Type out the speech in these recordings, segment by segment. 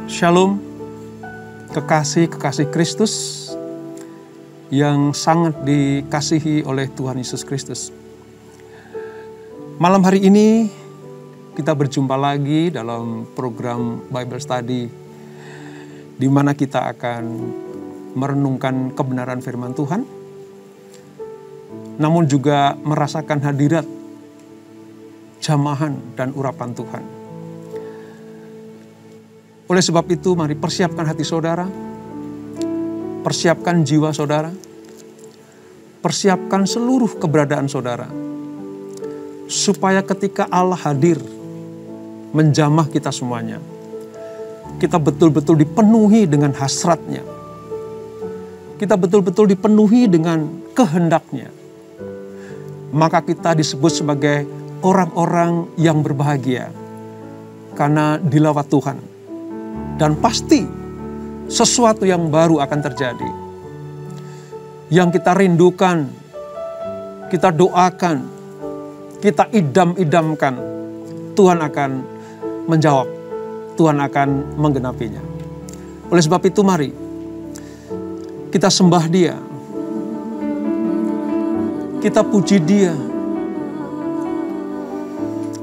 Shalom, kekasih-kekasih Kristus yang sangat dikasihi oleh Tuhan Yesus Kristus. Malam hari ini kita berjumpa lagi dalam program Bible Study, di mana kita akan merenungkan kebenaran firman Tuhan, namun juga merasakan hadirat, jamahan, dan urapan Tuhan. Oleh sebab itu, mari persiapkan hati saudara, persiapkan jiwa saudara, persiapkan seluruh keberadaan saudara, supaya ketika Allah hadir, menjamah kita semuanya, kita betul-betul dipenuhi dengan hasratnya, kita betul-betul dipenuhi dengan kehendaknya, maka kita disebut sebagai orang-orang yang berbahagia, karena dilawat Tuhan. Dan pasti sesuatu yang baru akan terjadi. Yang kita rindukan, kita doakan, kita idam-idamkan, Tuhan akan menjawab, Tuhan akan menggenapinya. Oleh sebab itu mari kita sembah Dia, kita puji Dia,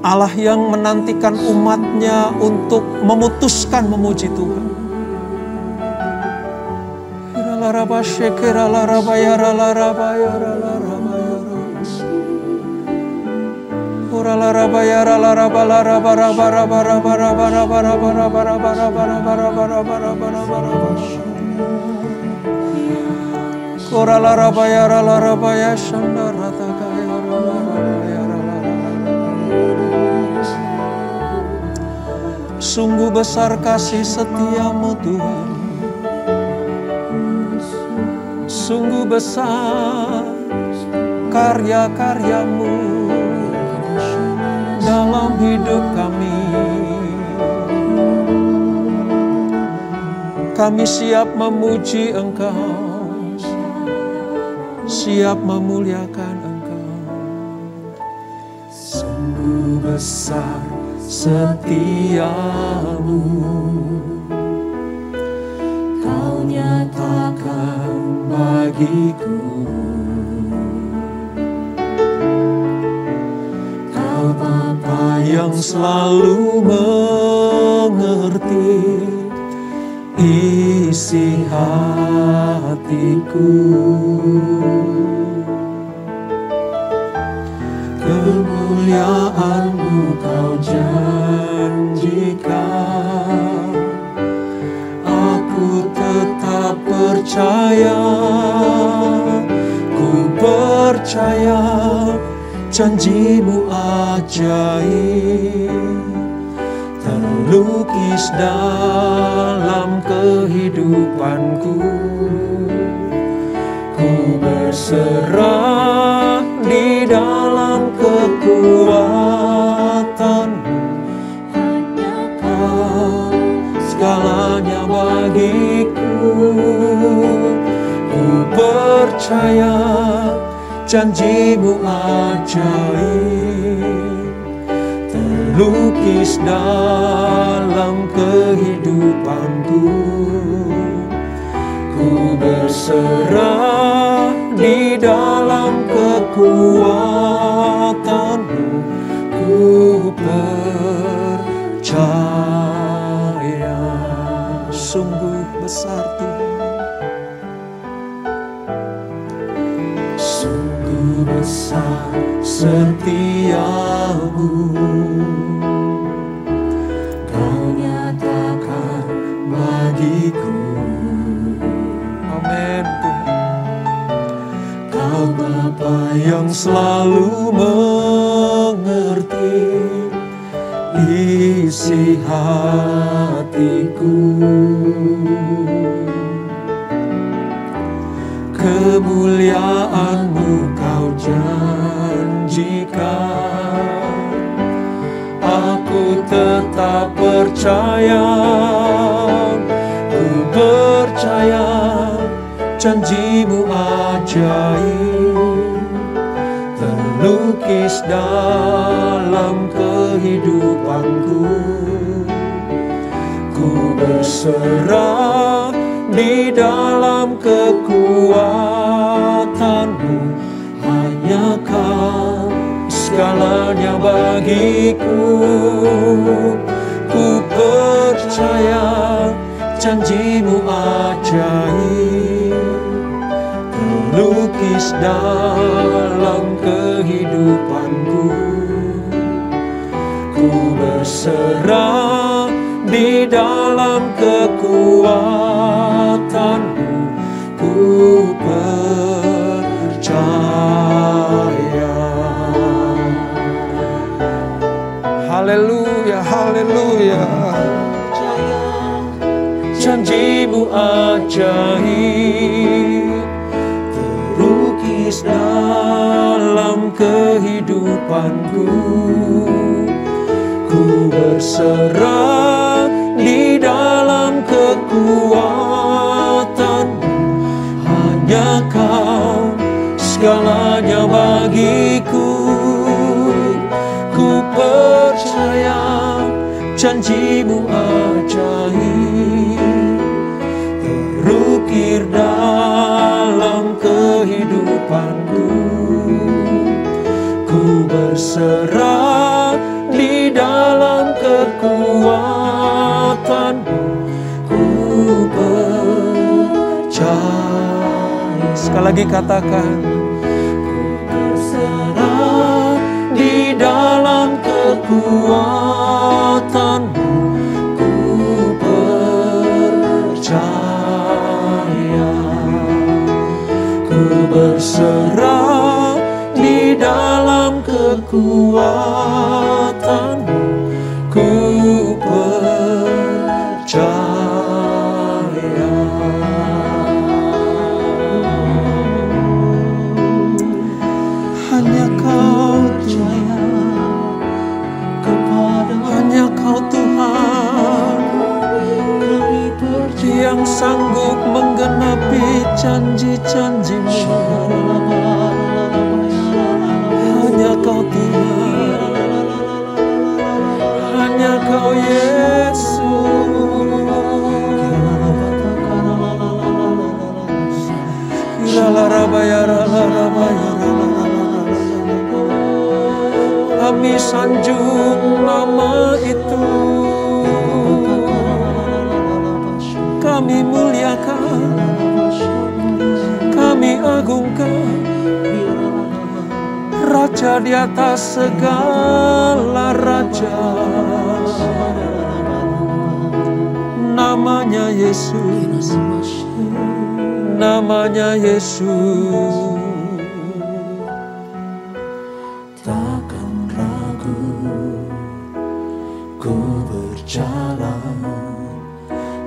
Allah yang menantikan umatnya untuk memutuskan memuji Tuhan. Sungguh besar kasih setiamu Tuhan, sungguh besar karya-karyamu dalam hidup kami. Kami siap memuji Engkau, siap memuliakan Engkau. Sungguh besar setiamu, Kau nyatakan bagiku. Kau Bapa yang selalu mengerti isi hatiku. Kemuliaan-Mu Kau janjikan, aku tetap percaya, ku percaya janji-Mu ajaib, terlukis dalam kehidupanku. Ku berserah di dalam kekuatan-Mu, hanya Kau segalanya bagiku. Ku percaya janji-Mu ajaib, terlukis dalam kehidupanku. Ku berserah di dalam kekuatan-Mu, ku percaya. Sungguh besar Tuhan, sungguh besar setiamu, Kau nyatakan bagiku. Amin Tuhan. Kau Bapa yang selalu mengerti isi hatiku. Kemuliaan-Mu Kau janjikan, aku tetap percaya, ku percaya janji-Mu ajaib, terlukis dalam kehidupanku. Ku berserah di dalam kekuatan-Mu. Hanya Kau segalanya bagiku. Ku percaya janji-Mu ajaib, terlukis dalam kehidupanku. Ku berserah di dalam kekuatan-Mu. Ku percaya. Haleluya, haleluya. Janji-Mu ajaib, terlukis dalam kehidupanku. Ku berserah di dalam kekuatan-Mu. Hanya Kau segalanya bagiku. Ku percaya janji-Mu ajaib, terukir dalam kehidupanku. Ku berserah di dalam kekuatan-Mu. Ku percaya. Sekali lagi katakan, ku berserah di dalam kekuatan-Mu. Ku percaya. Ku berserah di dalam kekuatan-Mu. Ku percaya. Hanya Kau percaya kepada, hanya Kau Tuhan yang sanggup menggenapi janji-janji-Mu. Hanya Kau Tuhan, hanya Kau Yesus. Kami sanjung nama itu, kami muliakan, kami agungkan Raja di atas segala raja. Namanya Yesus, namanya Yesus. Takkan ragu ku berjalan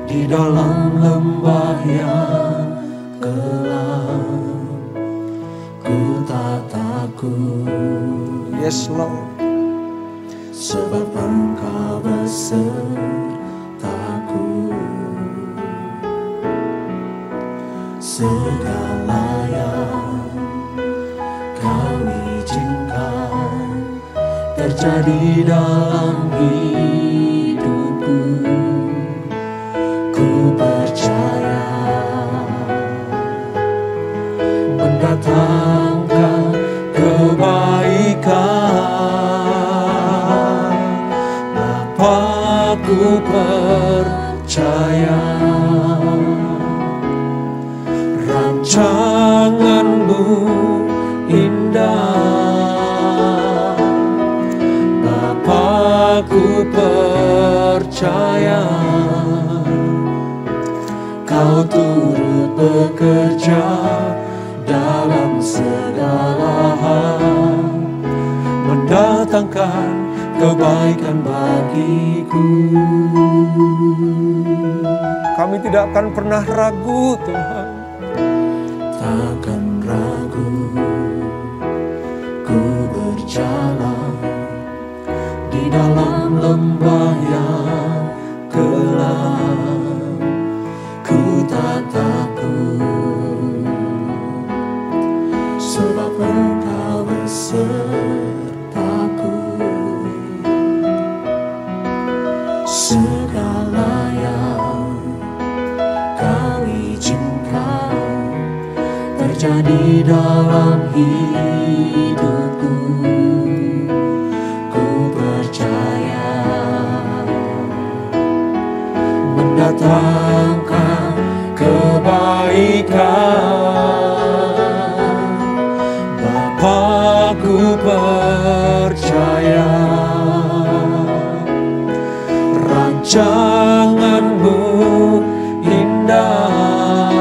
di dalam lembah yang gelap. Ku tak takut, yes Lord, sebab Engkau besertaku. Segala yang Kau izinkan terjadi dalam hidupku, ku percaya mendatangkan kebaikan. Bapa, ku percaya rancangan-Mu indah. Bapa, ku percaya Kau turut bekerja dalam segala hal, mendatangkan kebaikan bagiku. Kami tidak akan pernah ragu, Tuhan. Takkan ragu ku berjalan di dalam lembah yang gelap. Ku tak takut, sebab Engkau besertaku. Segala yang terjadi dalam hidupku, ku percaya mendatangkan kebaikan. Bapa, ku percaya rancangan-Mu indah.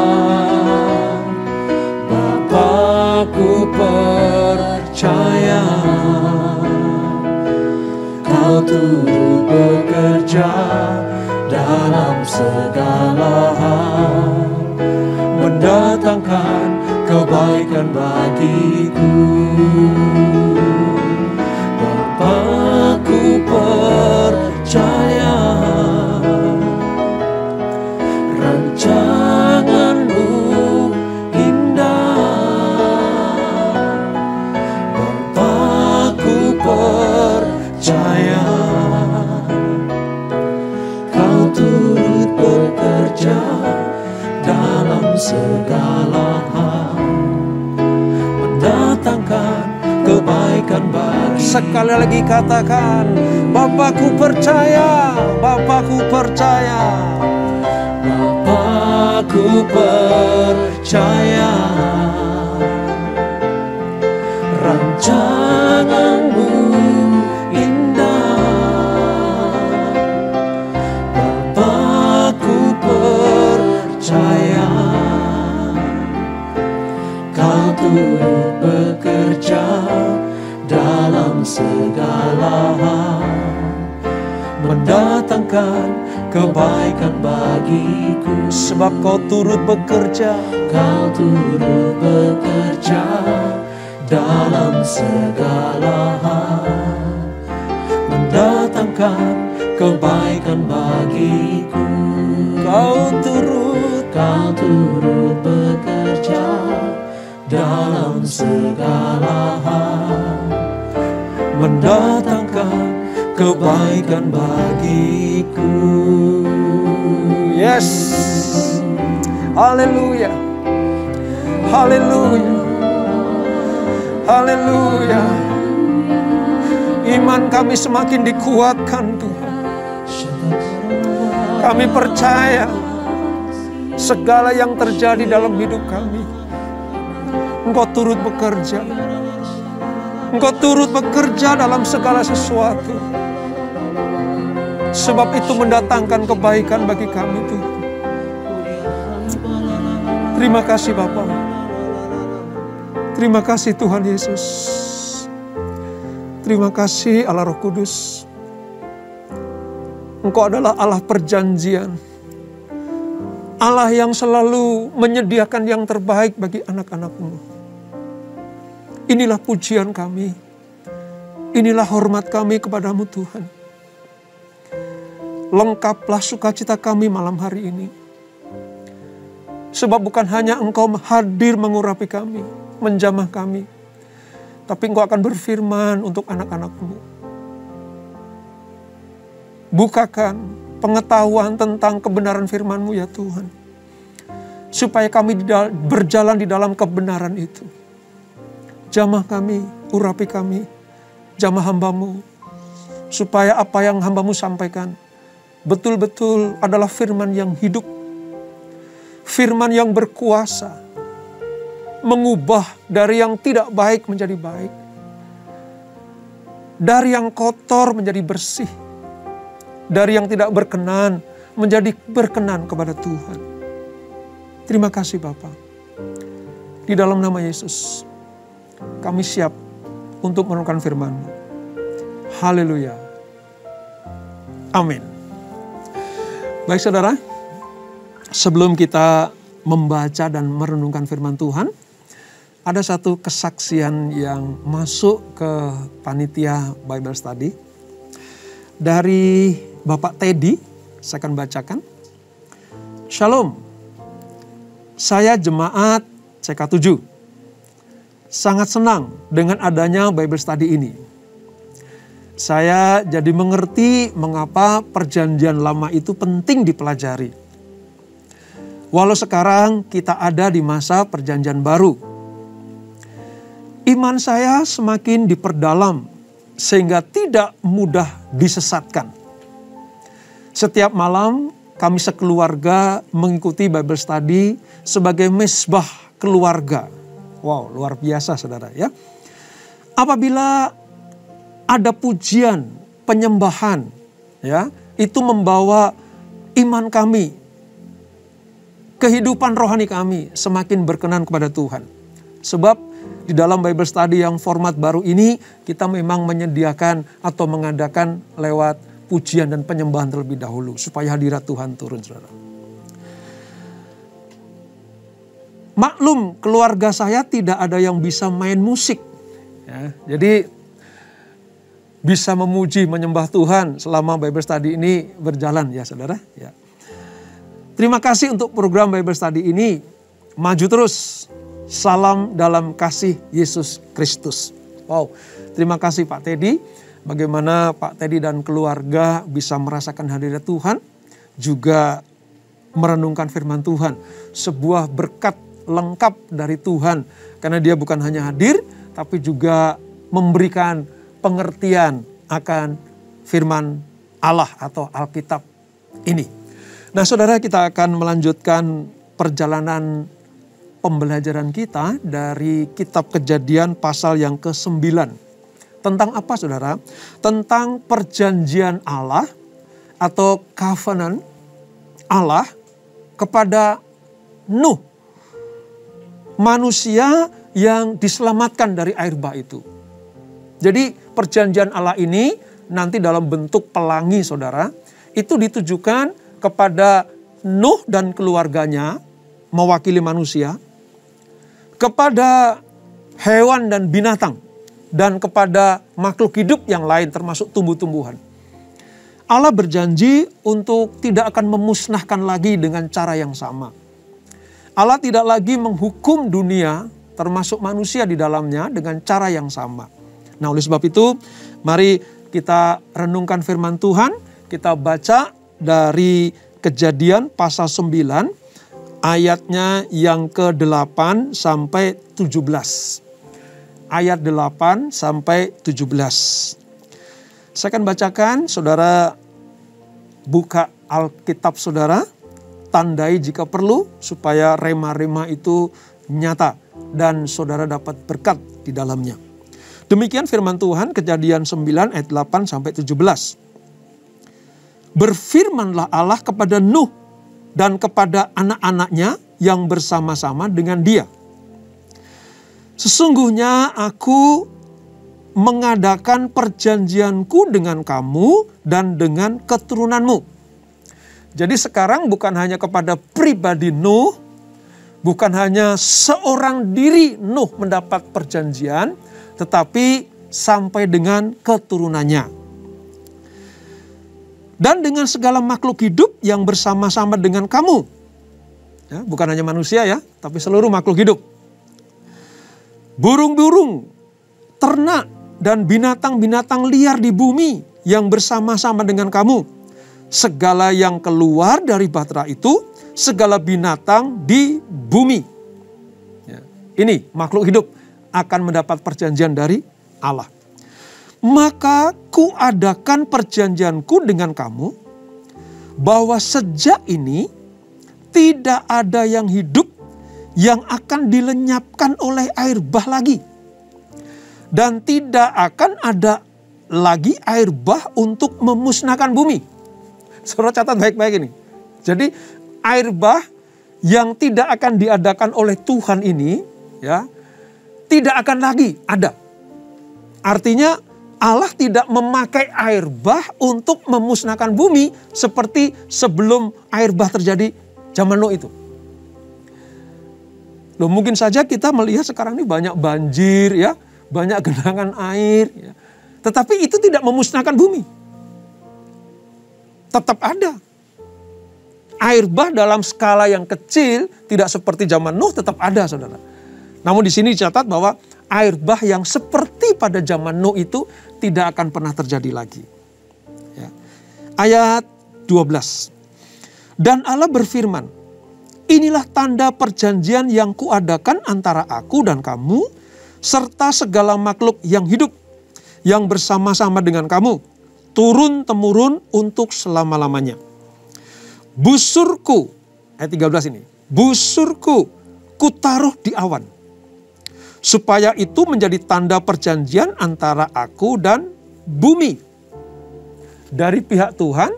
Bapa, ku percaya Kau turut bekerja dalam segala hal, mendatangkan kebaikan bagiku. Bapa, ku percaya rancangan-Mu indah. Bapa, ku percaya Kau turut bekerja dalam segala hal, mendatangkan kebaikan bagi. Sekali lagi katakan, Bapakku percaya, Bapakku percaya. Bapakku percaya rancangan-Mu indah. Bapakku percaya Kau turut bekerja dalam segala hal, mendatangkan kebaikan bagiku. Sebab Kau turut bekerja, Kau turut bekerja dalam segala hal, mendatangkan kebaikan bagiku. Kau turut bekerja dalam segala hal, mendatangkan kebaikan bagiku. Yes. Haleluya. Haleluya. Haleluya. Iman kami semakin dikuatkan Tuhan. Kami percaya segala yang terjadi dalam hidup kami, Engkau turut bekerja. Engkau turut bekerja dalam segala sesuatu. Sebab itu mendatangkan kebaikan bagi kami Tuhan. Terima kasih Bapa. Terima kasih Tuhan Yesus. Terima kasih Allah Roh Kudus. Engkau adalah Allah perjanjian. Allah yang selalu menyediakan yang terbaik bagi anak-anak-Mu. Inilah pujian kami. Inilah hormat kami kepadamu Tuhan. Lengkaplah sukacita kami malam hari ini. Sebab bukan hanya Engkau hadir mengurapi kami, menjamah kami, tapi Engkau akan berfirman untuk anak-anak-Mu. Bukakan pengetahuan tentang kebenaran firman-Mu ya Tuhan. Supaya kami berjalan di dalam kebenaran itu. Jamah kami, urapi kami, jamah hamba-Mu. Supaya apa yang hamba-Mu sampaikan betul-betul adalah firman yang hidup. Firman yang berkuasa. Mengubah dari yang tidak baik menjadi baik. Dari yang kotor menjadi bersih. Dari yang tidak berkenan menjadi berkenan kepada Tuhan. Terima kasih Bapa. Di dalam nama Yesus, kami siap untuk merenungkan firman-Mu. Haleluya. Amin. Baik saudara, sebelum kita membaca dan merenungkan firman Tuhan, ada satu kesaksian yang masuk ke panitia Bible Study dari Bapak Teddy. Saya akan bacakan. Shalom, saya jemaat CK7. Sangat senang dengan adanya Bible Study ini. Saya jadi mengerti mengapa perjanjian lama itu penting dipelajari. Walau sekarang kita ada di masa perjanjian baru, iman saya semakin diperdalam sehingga tidak mudah disesatkan. Setiap malam kami sekeluarga mengikuti Bible Study sebagai mesbah keluarga. Wow, luar biasa saudara ya. Apabila ada pujian, penyembahan, ya, itu membawa iman kami, kehidupan rohani kami semakin berkenan kepada Tuhan. Sebab di dalam Bible Study yang format baru ini, kita memang menyediakan atau mengadakan lewat pujian dan penyembahan terlebih dahulu, supaya hadirat Tuhan turun, saudara. Maklum, keluarga saya tidak ada yang bisa main musik. Ya, jadi bisa memuji, menyembah Tuhan selama Bible Study ini berjalan ya saudara. Ya. Terima kasih untuk program Bible Study ini. Maju terus. Salam dalam kasih Yesus Kristus. Wow, terima kasih Pak Teddy. Bagaimana Pak Teddy dan keluarga bisa merasakan hadirat Tuhan. Juga merenungkan firman Tuhan. Sebuah berkat lengkap dari Tuhan. Karena dia bukan hanya hadir, tapi juga memberikan pengertian akan firman Allah atau Alkitab ini. Nah saudara, kita akan melanjutkan perjalanan pembelajaran kita dari kitab Kejadian pasal yang ke-9. Tentang apa saudara? Tentang perjanjian Allah atau covenant Allah kepada Nuh. Manusia yang diselamatkan dari air bah itu. Jadi perjanjian Allah ini nanti dalam bentuk pelangi saudara. Itu ditujukan kepada Nuh dan keluarganya, mewakili manusia. Kepada hewan dan binatang. Dan kepada makhluk hidup yang lain termasuk tumbuh-tumbuhan. Allah berjanji untuk tidak akan memusnahkan lagi dengan cara yang sama. Allah tidak lagi menghukum dunia termasuk manusia di dalamnya dengan cara yang sama. Nah oleh sebab itu mari kita renungkan firman Tuhan. Kita baca dari Kejadian pasal 9 ayatnya yang ke-8 sampai 17. Ayat 8 sampai 17. Saya akan bacakan, saudara buka Alkitab saudara. Tandai jika perlu supaya rema-rema itu nyata dan saudara dapat berkat di dalamnya. Demikian firman Tuhan Kejadian 9 ayat 8 sampai 17. Berfirmanlah Allah kepada Nuh dan kepada anak-anaknya yang bersama-sama dengan dia. Sesungguhnya aku mengadakan perjanjianku dengan kamu dan dengan keturunanmu. Jadi sekarang bukan hanya kepada pribadi Nuh, bukan hanya seorang diri Nuh mendapat perjanjian, tetapi sampai dengan keturunannya. Dan dengan segala makhluk hidup yang bersama-sama dengan kamu. Ya, bukan hanya manusia ya, tapi seluruh makhluk hidup. Burung-burung, ternak, dan binatang-binatang liar di bumi yang bersama-sama dengan kamu. Segala yang keluar dari bahtera itu, segala binatang di bumi. Ya, ini makhluk hidup akan mendapat perjanjian dari Allah. Maka kuadakan perjanjianku dengan kamu, bahwa sejak ini tidak ada yang hidup yang akan dilenyapkan oleh air bah lagi. Dan tidak akan ada lagi air bah untuk memusnahkan bumi. Saudara catat baik-baik ini. Jadi air bah yang tidak akan diadakan oleh Tuhan ini, ya, tidak akan lagi ada. Artinya Allah tidak memakai air bah untuk memusnahkan bumi seperti sebelum air bah terjadi zaman Nuh itu. Loh, mungkin saja kita melihat sekarang ini banyak banjir, ya, banyak genangan air, ya. Tetapi itu tidak memusnahkan bumi. Tetap ada. Air bah dalam skala yang kecil, tidak seperti zaman Nuh, tetap ada saudara. Namun di sini dicatat bahwa air bah yang seperti pada zaman Nuh itu tidak akan pernah terjadi lagi. Ya. Ayat 12. Dan Allah berfirman, inilah tanda perjanjian yang kuadakan antara aku dan kamu serta segala makhluk yang hidup yang bersama-sama dengan kamu, turun-temurun untuk selama-lamanya. Busurku, ayat 13 ini, busurku kutaruh di awan, supaya itu menjadi tanda perjanjian antara aku dan bumi. Dari pihak Tuhan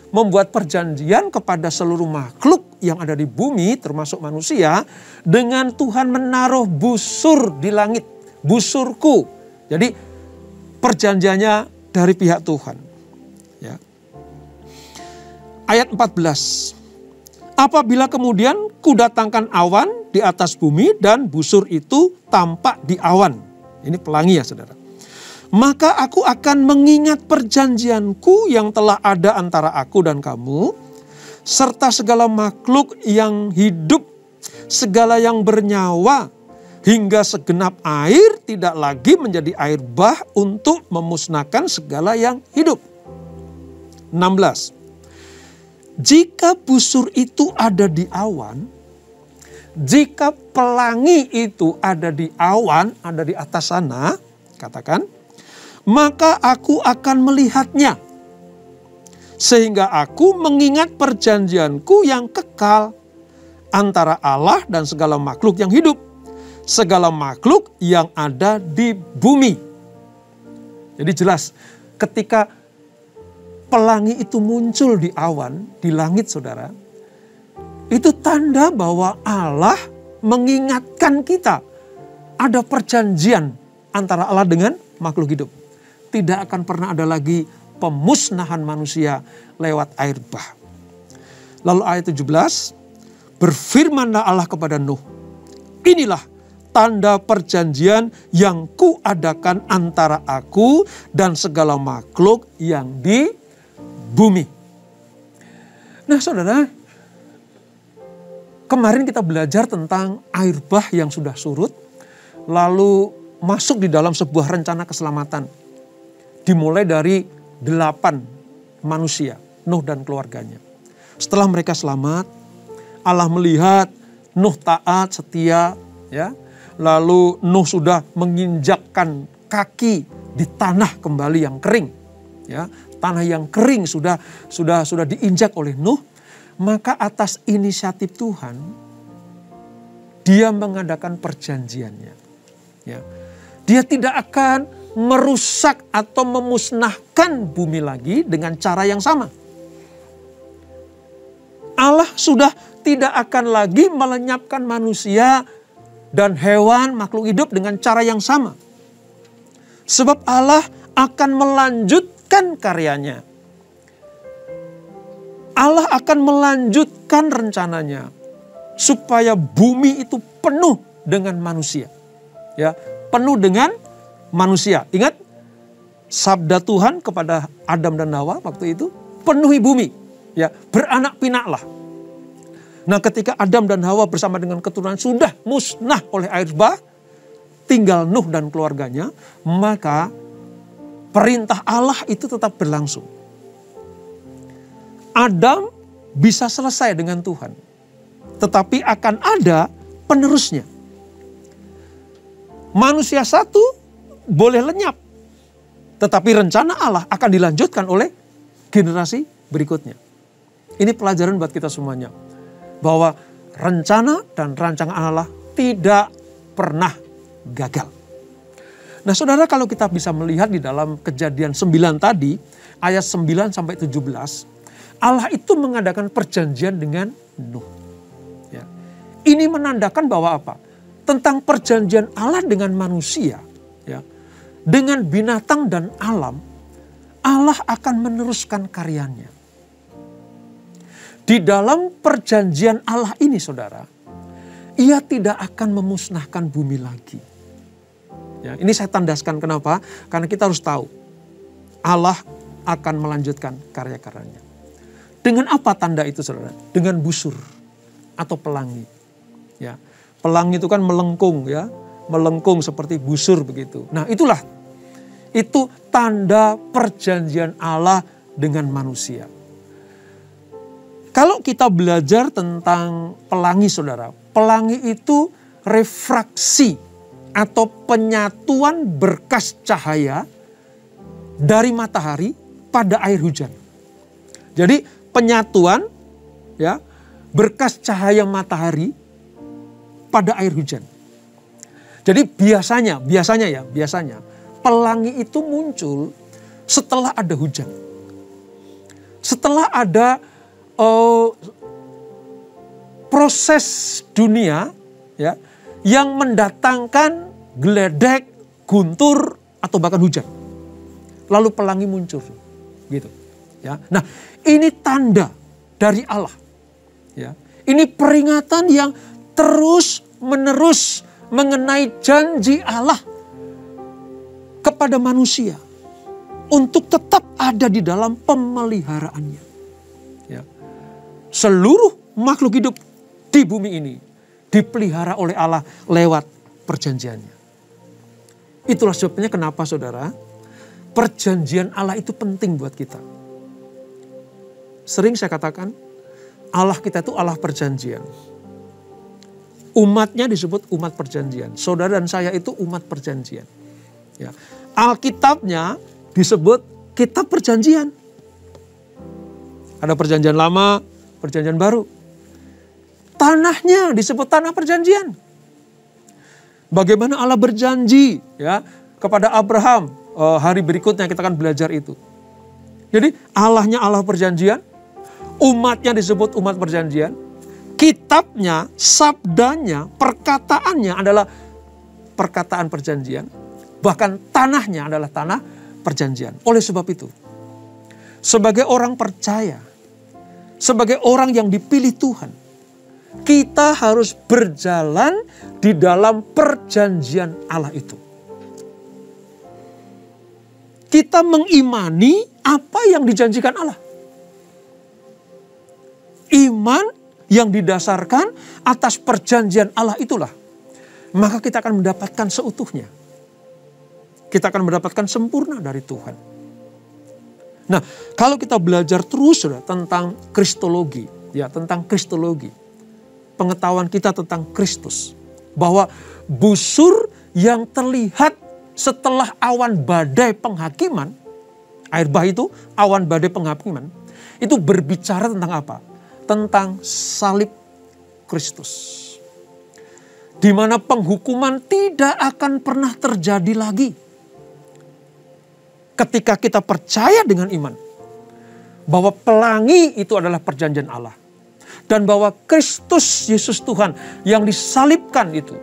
membuat perjanjian kepada seluruh makhluk yang ada di bumi, termasuk manusia, dengan Tuhan menaruh busur di langit, busurku. Jadi perjanjiannya dari pihak Tuhan. Ya. Ayat 14. Apabila kemudian kudatangkan awan di atas bumi dan busur itu tampak di awan. Ini pelangi ya saudara. Maka aku akan mengingat perjanjianku yang telah ada antara aku dan kamu, serta segala makhluk yang hidup, segala yang bernyawa, hingga segenap air tidak lagi menjadi air bah untuk memusnahkan segala yang hidup. 16. Jika busur itu ada di awan, jika pelangi itu ada di awan, ada di atas sana, katakan, maka aku akan melihatnya, sehingga aku mengingat perjanjianku yang kekal antara Allah dan segala makhluk yang hidup, segala makhluk yang ada di bumi. Jadi jelas, ketika pelangi itu muncul di awan, di langit saudara, itu tanda bahwa Allah mengingatkan kita ada perjanjian antara Allah dengan makhluk hidup. Tidak akan pernah ada lagi pemusnahan manusia lewat air bah. Lalu ayat 17, berfirmanlah Allah kepada Nuh, inilah tanda perjanjian yang kuadakan antara aku dan segala makhluk yang di bumi. Nah saudara, kemarin kita belajar tentang air bah yang sudah surut, lalu masuk di dalam sebuah rencana keselamatan. Dimulai dari 8 manusia, Nuh dan keluarganya. Setelah mereka selamat, Allah melihat Nuh taat, setia, ya. Lalu Nuh sudah menginjakkan kaki di tanah kembali yang kering, ya. Tanah yang kering sudah diinjak oleh Nuh. Maka atas inisiatif Tuhan, Dia mengadakan perjanjiannya. Ya. Dia tidak akan merusak atau memusnahkan bumi lagi dengan cara yang sama. Allah sudah tidak akan lagi melenyapkan manusia dan hewan makhluk hidup dengan cara yang sama. Sebab Allah akan melanjutkan karyanya. Allah akan melanjutkan rencananya supaya bumi itu penuh dengan manusia. Ya, penuh dengan manusia. Ingat sabda Tuhan kepada Adam dan Hawa waktu itu, penuhi bumi, ya, beranak pinaklah. Nah, ketika Adam dan Hawa bersama dengan keturunan sudah musnah oleh air bah, tinggal Nuh dan keluarganya, maka perintah Allah itu tetap berlangsung. Adam bisa selesai dengan Tuhan, tetapi akan ada penerusnya. Manusia satu boleh lenyap, tetapi rencana Allah akan dilanjutkan oleh generasi berikutnya. Ini pelajaran buat kita semuanya, bahwa rencana dan rancangan Allah tidak pernah gagal. Nah saudara, kalau kita bisa melihat di dalam Kejadian 9 tadi, ayat 9 sampai 17, Allah itu mengadakan perjanjian dengan Nuh. Ya. Ini menandakan bahwa apa? Tentang perjanjian Allah dengan manusia, ya, dengan binatang dan alam, Allah akan meneruskan karyanya. Di dalam perjanjian Allah ini saudara, Ia tidak akan memusnahkan bumi lagi. Ya, ini saya tandaskan kenapa? Karena kita harus tahu Allah akan melanjutkan karya-karyanya. Dengan apa tanda itu saudara? Dengan busur atau pelangi. Ya, pelangi itu kan melengkung, ya, melengkung seperti busur begitu. Nah itulah, itu tanda perjanjian Allah dengan manusia. Kalau kita belajar tentang pelangi saudara, pelangi itu refraksi atau penyatuan berkas cahaya dari matahari pada air hujan. Jadi penyatuan ya berkas cahaya matahari pada air hujan. Jadi biasanya pelangi itu muncul setelah ada hujan. Setelah ada proses dunia ya yang mendatangkan geledek, guntur atau bahkan hujan. Lalu pelangi muncul gitu ya. Nah, ini tanda dari Allah ya. Ini peringatan yang terus-menerus mengenai janji Allah kepada manusia untuk tetap ada di dalam pemeliharaannya. Ya. Seluruh makhluk hidup di bumi ini dipelihara oleh Allah lewat perjanjiannya. Itulah sebabnya kenapa saudara, perjanjian Allah itu penting buat kita. Sering saya katakan, Allah kita itu Allah perjanjian. Umatnya disebut umat perjanjian. Saudara dan saya itu umat perjanjian. Ya. Alkitabnya disebut kitab perjanjian. Ada perjanjian lama, perjanjian baru. Tanahnya disebut tanah perjanjian. Bagaimana Allah berjanji ya kepada Abraham, hari berikutnya kita akan belajar itu. Jadi Allahnya Allah perjanjian, umatnya disebut umat perjanjian, kitabnya, sabdanya, perkataannya adalah perkataan perjanjian, bahkan tanahnya adalah tanah perjanjian. Oleh sebab itu, sebagai orang percaya, sebagai orang yang dipilih Tuhan, kita harus berjalan di dalam perjanjian Allah itu. Kita mengimani apa yang dijanjikan Allah. Iman yang didasarkan atas perjanjian Allah itulah, maka kita akan mendapatkan seutuhnya. Kita akan mendapatkan sempurna dari Tuhan. Nah, kalau kita belajar terus tentang kristologi, ya tentang kristologi, pengetahuan kita tentang Kristus, bahwa busur yang terlihat setelah awan badai penghakiman, air bah itu awan badai penghakiman, itu berbicara tentang apa? Tentang salib Kristus. Di mana penghukuman tidak akan pernah terjadi lagi. Ketika kita percaya dengan iman bahwa pelangi itu adalah perjanjian Allah. Dan bahwa Kristus Yesus Tuhan yang disalibkan itu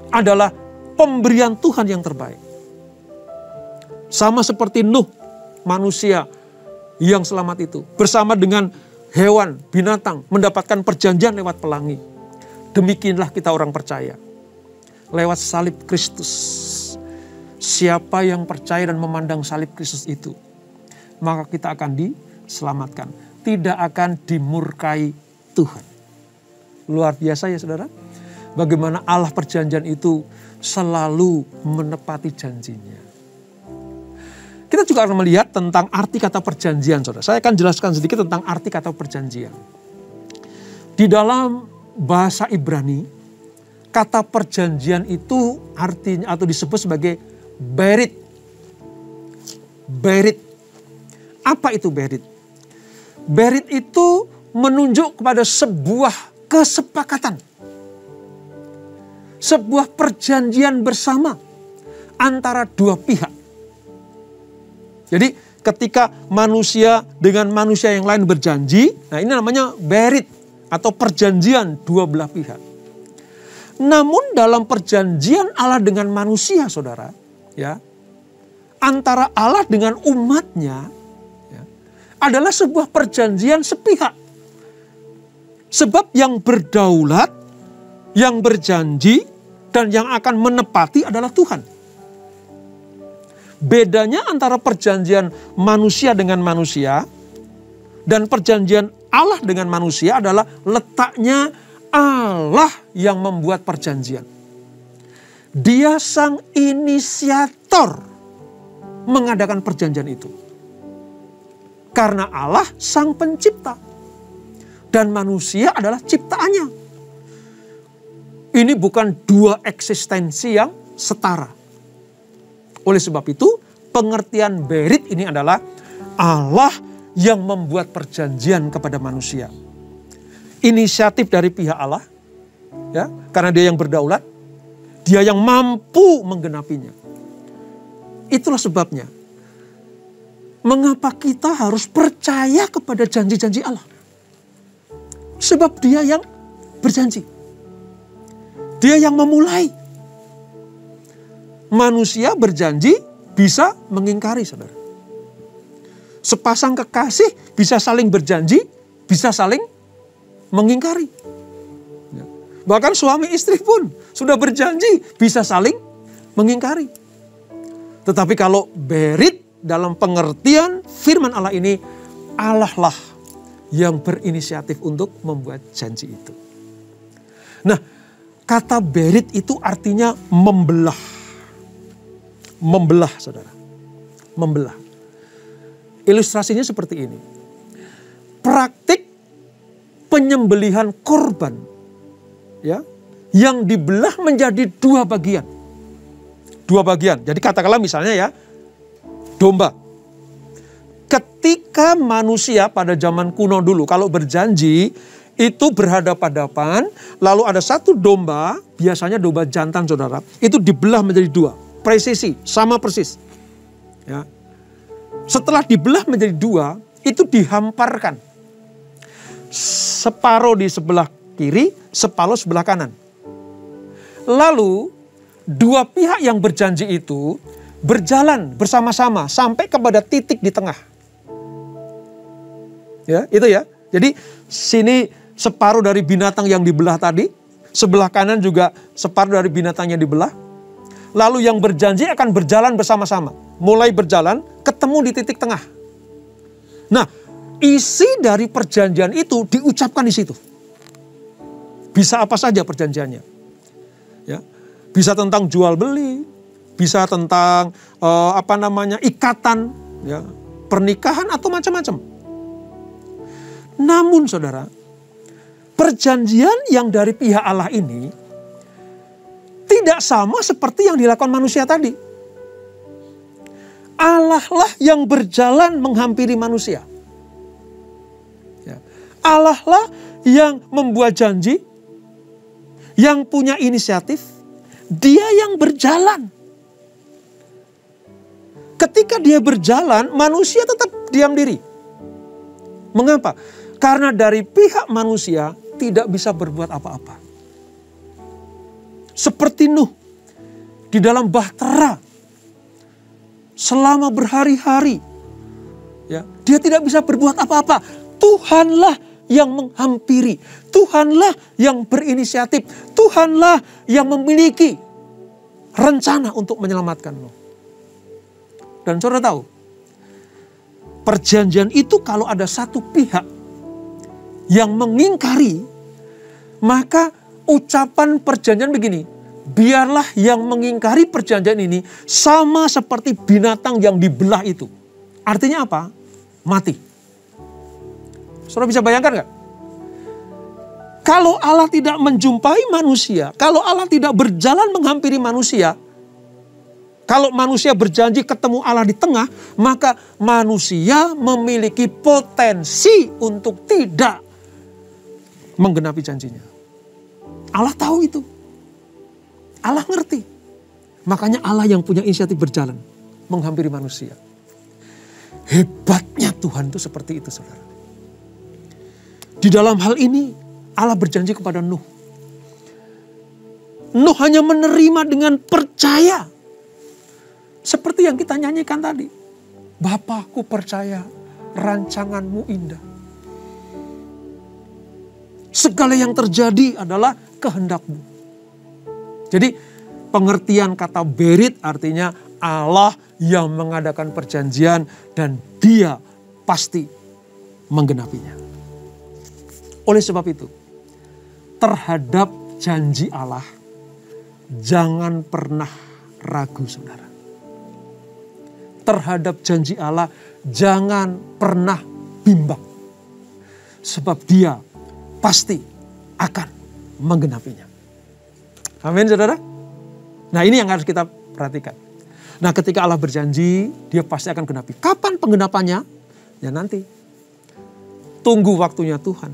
adalah pemberian Tuhan yang terbaik. Sama seperti Nuh, manusia yang selamat itu. Bersama dengan hewan, binatang mendapatkan perjanjian lewat pelangi. Demikianlah kita orang percaya. Lewat salib Kristus. Siapa yang percaya dan memandang salib Kristus itu, maka kita akan diselamatkan. Tidak akan dimurkai Tuhan. Luar biasa ya saudara. Bagaimana Allah perjanjian itu selalu menepati janjinya. Kita juga akan melihat tentang arti kata perjanjian, saudara. Saya akan jelaskan sedikit tentang arti kata perjanjian. Di dalam bahasa Ibrani, kata perjanjian itu artinya atau disebut sebagai berit. Berit. Apa itu berit? Berit itu menunjuk kepada sebuah kesepakatan. Sebuah perjanjian bersama antara dua pihak. Jadi ketika manusia dengan manusia yang lain berjanji, nah ini namanya berit atau perjanjian dua belah pihak. Namun dalam perjanjian Allah dengan manusia, saudara, ya, antara Allah dengan umatnya, ya, adalah sebuah perjanjian sepihak. Sebab yang berdaulat, yang berjanji, dan yang akan menepati adalah Tuhan. Bedanya antara perjanjian manusia dengan manusia dan perjanjian Allah dengan manusia adalah letaknya Allah yang membuat perjanjian. Dia sang inisiator mengadakan perjanjian itu. Karena Allah sang pencipta dan manusia adalah ciptaannya. Ini bukan dua eksistensi yang setara. Oleh sebab itu, pengertian berit ini adalah Allah yang membuat perjanjian kepada manusia. Inisiatif dari pihak Allah, ya, karena dia yang berdaulat, dia yang mampu menggenapinya. Itulah sebabnya mengapa kita harus percaya kepada janji-janji Allah. Sebab dia yang berjanji. Dia yang memulai. Manusia berjanji bisa mengingkari, saudara. Sepasang kekasih bisa saling berjanji, bisa saling mengingkari. Bahkan suami istri pun sudah berjanji bisa saling mengingkari. Tetapi kalau berit dalam pengertian firman Allah ini, Allah lah yang berinisiatif untuk membuat janji itu. Nah, kata berit itu artinya membelah. Membelah, saudara. Membelah. Ilustrasinya seperti ini. Praktik penyembelihan korban, ya, yang dibelah menjadi dua bagian. Dua bagian. Jadi katakanlah misalnya ya, domba. Ketika manusia pada zaman kuno dulu kalau berjanji itu berhadapan-hadapan, lalu ada satu domba, biasanya domba jantan, saudara, itu dibelah menjadi dua, presisi, sama persis. Ya. Setelah dibelah menjadi dua, itu dihamparkan. Separuh di sebelah kiri, separuh sebelah kanan. Lalu dua pihak yang berjanji itu berjalan bersama-sama sampai kepada titik di tengah. Ya, itu ya. Jadi sini separuh dari binatang yang dibelah tadi, sebelah kanan juga separuh dari binatang yang dibelah. Lalu yang berjanji akan berjalan bersama-sama. Mulai berjalan, ketemu di titik tengah. Nah, isi dari perjanjian itu diucapkan di situ. Bisa apa saja perjanjiannya. Ya. Bisa tentang jual beli, bisa tentang ikatan, ya, pernikahan atau macam-macam. Namun saudara, perjanjian yang dari pihak Allah ini tidak sama seperti yang dilakukan manusia tadi. Allah lah yang berjalan menghampiri manusia. Ya. Allah lah yang membuat janji, yang punya inisiatif, dia yang berjalan. Ketika dia berjalan, manusia tetap diam diri. Mengapa? Karena dari pihak manusia tidak bisa berbuat apa-apa. Seperti Nuh di dalam bahtera selama berhari-hari, ya, dia tidak bisa berbuat apa-apa. Tuhanlah yang menghampiri, Tuhanlah yang berinisiatif, Tuhanlah yang memiliki rencana untuk menyelamatkan Nuh. Dan saudara tahu, perjanjian itu kalau ada satu pihak yang mengingkari, maka ucapan perjanjian begini, biarlah yang mengingkari perjanjian ini sama seperti binatang yang dibelah itu. Artinya apa? Mati. Saudara bisa bayangkan nggak? Kalau Allah tidak menjumpai manusia, kalau Allah tidak berjalan menghampiri manusia, kalau manusia berjanji ketemu Allah di tengah, maka manusia memiliki potensi untuk tidak menggenapi janjinya. Allah tahu itu. Allah ngerti. Makanya Allah yang punya inisiatif berjalan menghampiri manusia. Hebatnya Tuhan itu seperti itu, saudara. Di dalam hal ini Allah berjanji kepada Nuh. Nuh hanya menerima dengan percaya. Seperti yang kita nyanyikan tadi. Bapakku percaya rancanganmu indah. Segala yang terjadi adalah kehendakmu. Jadi pengertian kata berit artinya Allah yang mengadakan perjanjian dan dia pasti menggenapinya. Oleh sebab itu, terhadap janji Allah, jangan pernah ragu, saudara. Terhadap janji Allah, jangan pernah bimbang. Sebab dia pasti akan menggenapinya. Amin, saudara. Nah, ini yang harus kita perhatikan. Nah, ketika Allah berjanji, dia pasti akan genapi. Kapan penggenapannya? Ya nanti. Tunggu waktunya Tuhan.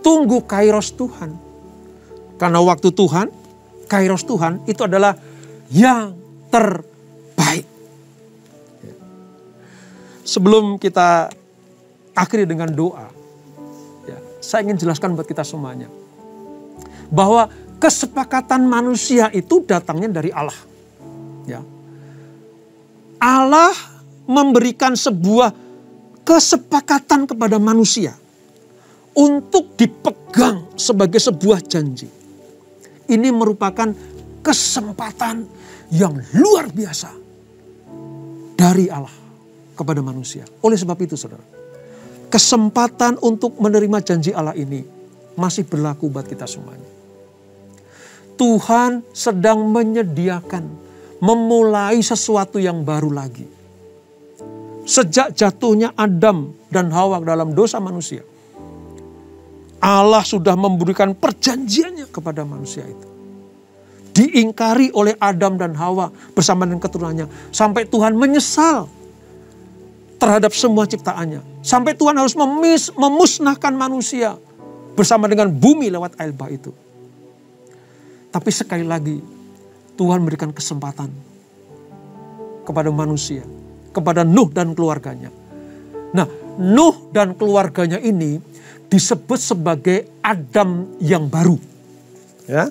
Tunggu kairos Tuhan. Karena waktu Tuhan, kairos Tuhan itu adalah yang terbaik. Sebelum kita akhiri dengan doa, ya, saya ingin jelaskan buat kita semuanya. Bahwa kesepakatan manusia itu datangnya dari Allah. Ya. Allah memberikan sebuah kesepakatan kepada manusia untuk dipegang sebagai sebuah janji. Ini merupakan kesempatan yang luar biasa dari Allah kepada manusia. Oleh sebab itu, saudara, kesempatan untuk menerima janji Allah ini masih berlaku buat kita semuanya. Tuhan sedang menyediakan, memulai sesuatu yang baru lagi. Sejak jatuhnya Adam dan Hawa dalam dosa manusia, Allah sudah memberikan perjanjiannya kepada manusia itu. Diingkari oleh Adam dan Hawa bersama dengan keturunannya. Sampai Tuhan menyesal terhadap semua ciptaannya. Sampai Tuhan harus memusnahkan manusia bersama dengan bumi lewat air bah itu. Tapi sekali lagi Tuhan memberikan kesempatan kepada manusia, kepada Nuh dan keluarganya. Nah, Nuh dan keluarganya ini disebut sebagai Adam yang baru. Ya.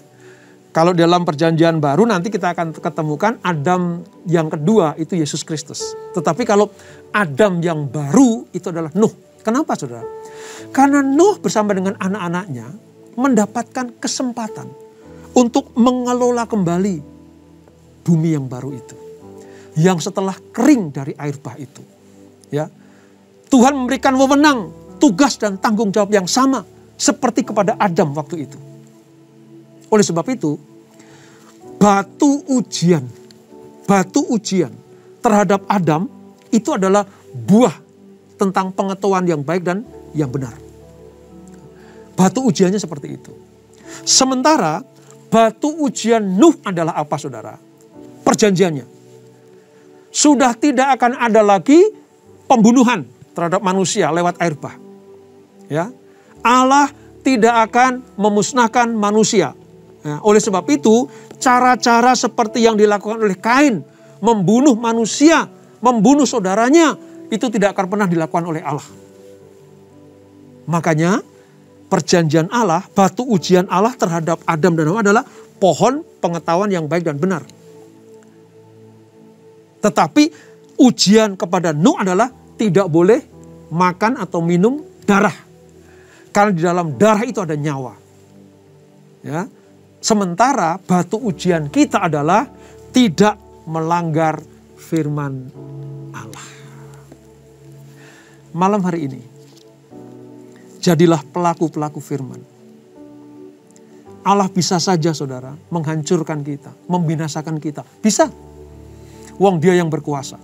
Kalau dalam perjanjian baru nanti kita akan ketemukan Adam yang kedua itu Yesus Kristus. Tetapi kalau Adam yang baru itu adalah Nuh. Kenapa, saudara? Karena Nuh bersama dengan anak-anaknya mendapatkan kesempatan untuk mengelola kembali bumi yang baru itu. Yang setelah kering dari air bah itu. Ya. Tuhan memberikan wewenang, tugas dan tanggung jawab yang sama seperti kepada Adam waktu itu. Oleh sebab itu, batu ujian terhadap Adam itu adalah buah tentang pengetahuan yang baik dan yang benar. Batu ujiannya seperti itu. Sementara batu ujian Nuh adalah apa, saudara? Perjanjiannya. Sudah tidak akan ada lagi pembunuhan terhadap manusia lewat air bah. Ya. Allah tidak akan memusnahkan manusia. Nah, oleh sebab itu, cara-cara seperti yang dilakukan oleh Kain, membunuh manusia, membunuh saudaranya, itu tidak akan pernah dilakukan oleh Allah. Makanya, perjanjian Allah, batu ujian Allah terhadap Adam dan Hawa adalah pohon pengetahuan yang baik dan benar. Tetapi, ujian kepada Nuh adalah tidak boleh makan atau minum darah. Karena di dalam darah itu ada nyawa. Ya. Sementara batu ujian kita adalah tidak melanggar firman Allah. Malam hari ini, jadilah pelaku-pelaku firman. Allah bisa saja, saudara, menghancurkan kita, membinasakan kita. Bisa. Wong dia yang berkuasa.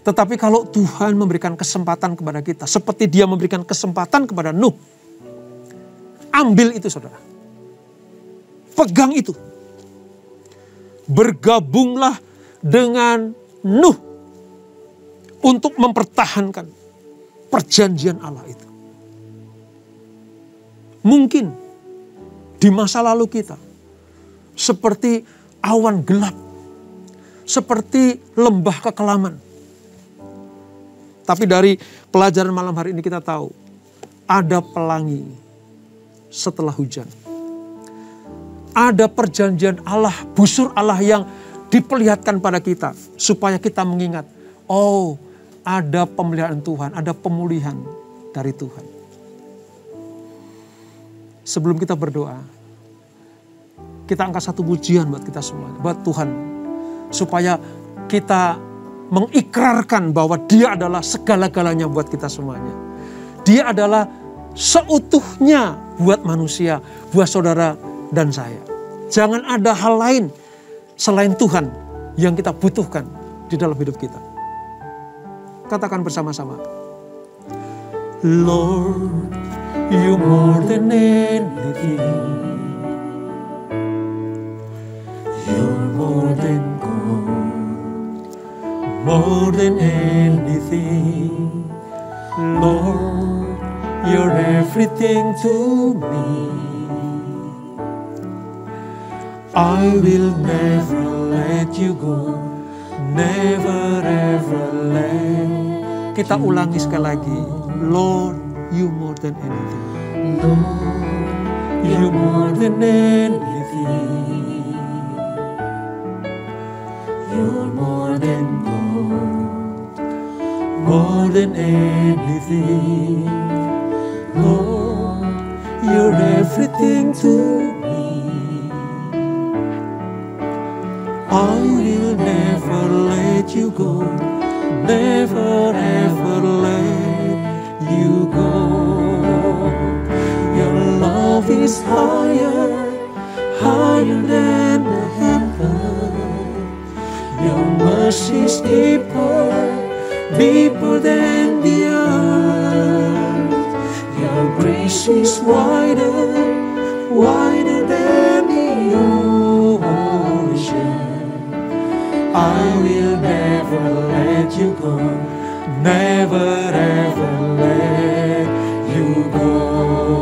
Tetapi kalau Tuhan memberikan kesempatan kepada kita, seperti dia memberikan kesempatan kepada Nuh, ambil itu, saudara. Pegang itu. Bergabunglah dengan Nuh untuk mempertahankan perjanjian Allah itu. Mungkin di masa lalu kita seperti awan gelap, seperti lembah kekelaman. Tapi dari pelajaran malam hari ini kita tahu ada pelangi setelah hujan. Ada perjanjian Allah, busur Allah yang diperlihatkan pada kita. Supaya kita mengingat, oh ada pemeliharaan Tuhan, ada pemulihan dari Tuhan. Sebelum kita berdoa, kita angkat satu pujian buat kita semua, buat Tuhan. Supaya kita mengikrarkan bahwa dia adalah segala-galanya buat kita semuanya. Dia adalah seutuhnya buat manusia, buat saudara dan saya. Jangan ada hal lain selain Tuhan yang kita butuhkan di dalam hidup kita. Katakan bersama-sama. Lord, you more than anything. more than anything. Lord, you're everything to me. I will never let you go, never ever let. Kita ulangi sekali lagi. Lord, you more than anything. Lord, you more than anything. You're more than gold, more than anything. Lord, you're everything to me. I will never let you go, never ever let you go. Your love is higher, higher than the heaven. Your mercy is deeper, deeper than the earth. Your grace is wider, wider than the ocean. I will never let you go, never ever let you go.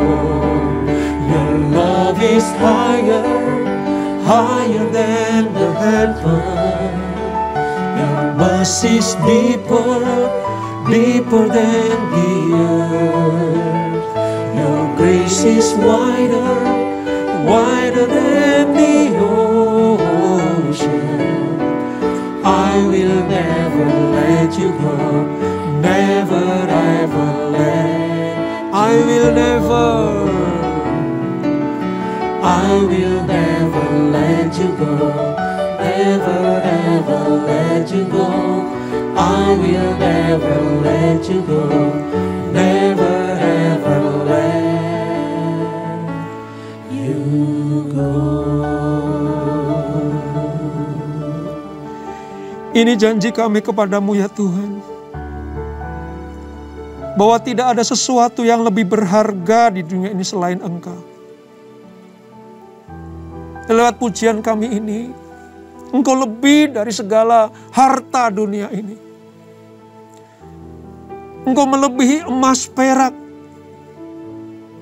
Your love is higher, higher than the heaven. Your mercy is deeper, deeper than the earth. Your grace is wider, wider than the ocean. I will never let you go, never ever let. I will never let you go, never ever let you go. I will never let you go, never ever let you go. Ini janji kami kepadamu ya Tuhan, bahwa tidak ada sesuatu yang lebih berharga di dunia ini selain Engkau. Lewat pujian kami ini, Engkau lebih dari segala harta dunia ini. Engkau melebihi emas perak,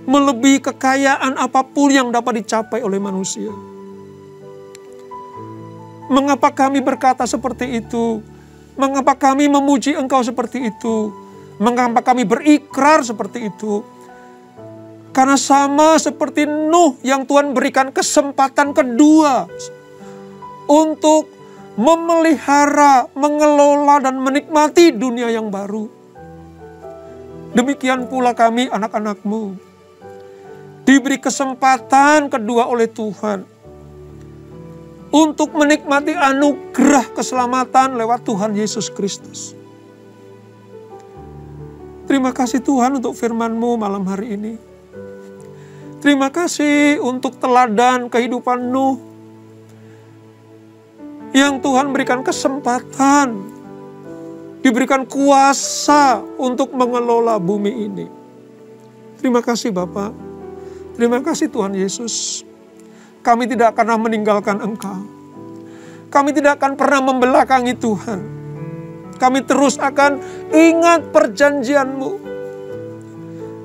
melebihi kekayaan apapun yang dapat dicapai oleh manusia. Mengapa kami berkata seperti itu? Mengapa kami memuji Engkau seperti itu? Mengapa kami berikrar seperti itu? Karena sama seperti Nuh yang Tuhan berikan kesempatan kedua untuk memelihara, mengelola, dan menikmati dunia yang baru. Demikian pula kami anak-anak-Mu diberi kesempatan kedua oleh Tuhan untuk menikmati anugerah keselamatan lewat Tuhan Yesus Kristus. Terima kasih Tuhan untuk firman-Mu malam hari ini. Terima kasih untuk teladan kehidupan Nuh yang Tuhan berikan kesempatan, diberikan kuasa untuk mengelola bumi ini. Terima kasih Bapa. Terima kasih Tuhan Yesus. Kami tidak akan meninggalkan Engkau. Kami tidak akan pernah membelakangi Tuhan. Kami terus akan ingat perjanjian-Mu.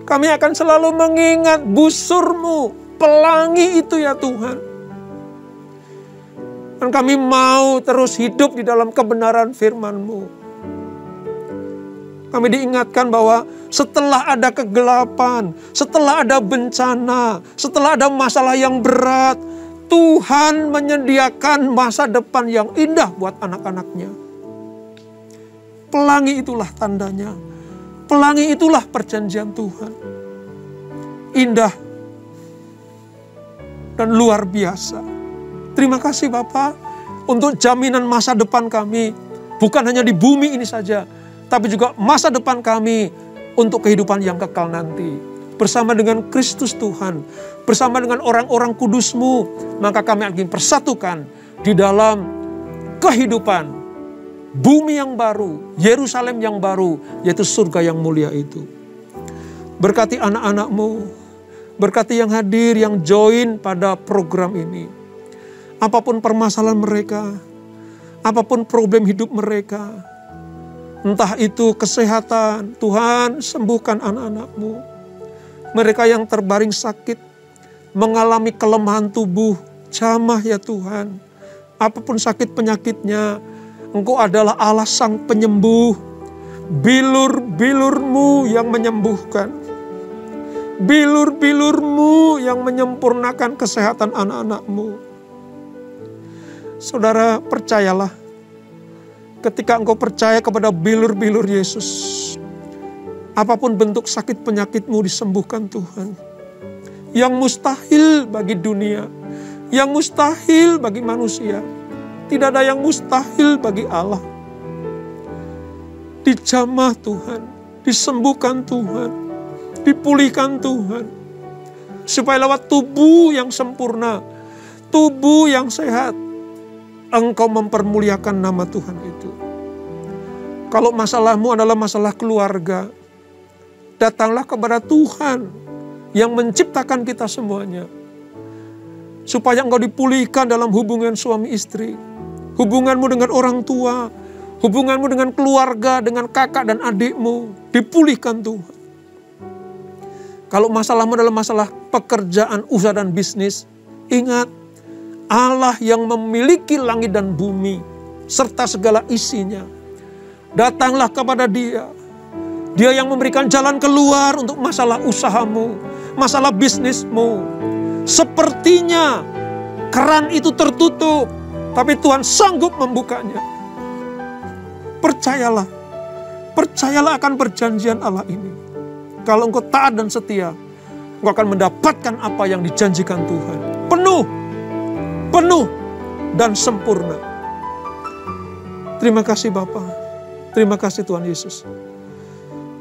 Kami akan selalu mengingat busur-Mu, pelangi itu ya Tuhan. Dan kami mau terus hidup di dalam kebenaran firman-Mu. Kami diingatkan bahwa setelah ada kegelapan, setelah ada bencana, setelah ada masalah yang berat, Tuhan menyediakan masa depan yang indah buat anak-anak-Nya. Pelangi itulah tandanya. Pelangi itulah perjanjian Tuhan. Indah dan luar biasa. Terima kasih Bapa untuk jaminan masa depan kami. Bukan hanya di bumi ini saja, tapi juga masa depan kami untuk kehidupan yang kekal nanti. Bersama dengan Kristus Tuhan, bersama dengan orang-orang kudus-Mu, maka kami akan persatukan di dalam kehidupan bumi yang baru, Yerusalem yang baru, yaitu surga yang mulia itu. Berkati anak-anak-Mu, berkati yang hadir, yang join pada program ini. Apapun permasalahan mereka, apapun problem hidup mereka, Entah itu kesehatan, Tuhan sembuhkan anak-anak-Mu. Mereka yang terbaring sakit, mengalami kelemahan tubuh, jamah ya Tuhan. Apapun sakit penyakitnya, Engkau adalah Allah Sang Penyembuh. Bilur-bilur-Mu yang menyembuhkan. Bilur-bilur-Mu yang menyempurnakan kesehatan anak-anak-Mu. Saudara, percayalah. Ketika engkau percaya kepada bilur-bilur Yesus, apapun bentuk sakit penyakitmu disembuhkan Tuhan. Yang mustahil bagi dunia, yang mustahil bagi manusia, tidak ada yang mustahil bagi Allah. Dijamah Tuhan, disembuhkan Tuhan, dipulihkan Tuhan. Supaya lewat tubuh yang sempurna, tubuh yang sehat, Engkau mempermuliakan nama Tuhan itu. Kalau masalahmu adalah masalah keluarga, datanglah kepada Tuhan yang menciptakan kita semuanya. Supaya engkau dipulihkan dalam hubungan suami istri, hubunganmu dengan orang tua, hubunganmu dengan keluarga, dengan kakak dan adikmu, dipulihkan Tuhan. Kalau masalahmu adalah masalah pekerjaan, usaha dan bisnis, ingat, Allah yang memiliki langit dan bumi, serta segala isinya. Datanglah kepada Dia. Dia yang memberikan jalan keluar untuk masalah usahamu, masalah bisnismu. Sepertinya keran itu tertutup, tapi Tuhan sanggup membukanya. Percayalah. Percayalah akan perjanjian Allah ini. Kalau engkau taat dan setia, engkau akan mendapatkan apa yang dijanjikan Tuhan. Penuh dan sempurna. Terima kasih Bapa. Terima kasih Tuhan Yesus.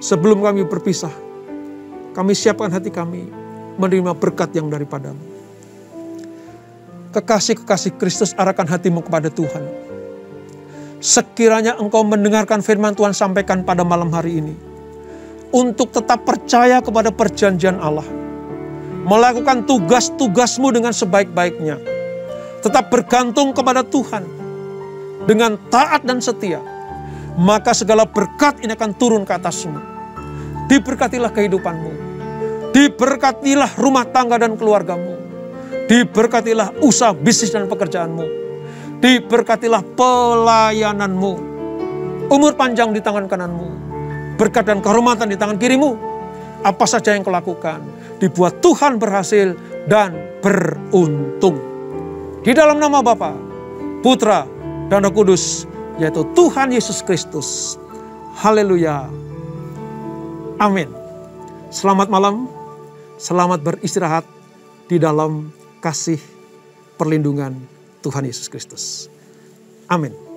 Sebelum kami berpisah, kami siapkan hati kami menerima berkat yang daripada-Mu. Kekasih-kekasih Kristus, arahkan hatimu kepada Tuhan. Sekiranya engkau mendengarkan firman Tuhan sampaikan pada malam hari ini, untuk tetap percaya kepada perjanjian Allah, melakukan tugas-tugasmu dengan sebaik-baiknya, tetap bergantung kepada Tuhan dengan taat dan setia, maka segala berkat ini akan turun ke atasmu. Diberkatilah kehidupanmu, diberkatilah rumah tangga dan keluargamu, diberkatilah usaha bisnis dan pekerjaanmu, diberkatilah pelayananmu, umur panjang di tangan kananmu, berkat dan kehormatan di tangan kirimu. Apa saja yang kau lakukan, dibuat Tuhan berhasil dan beruntung. Di dalam nama Bapa, Putra, dan Roh Kudus, yaitu Tuhan Yesus Kristus. Haleluya. Amin. Selamat malam, selamat beristirahat di dalam kasih perlindungan Tuhan Yesus Kristus. Amin.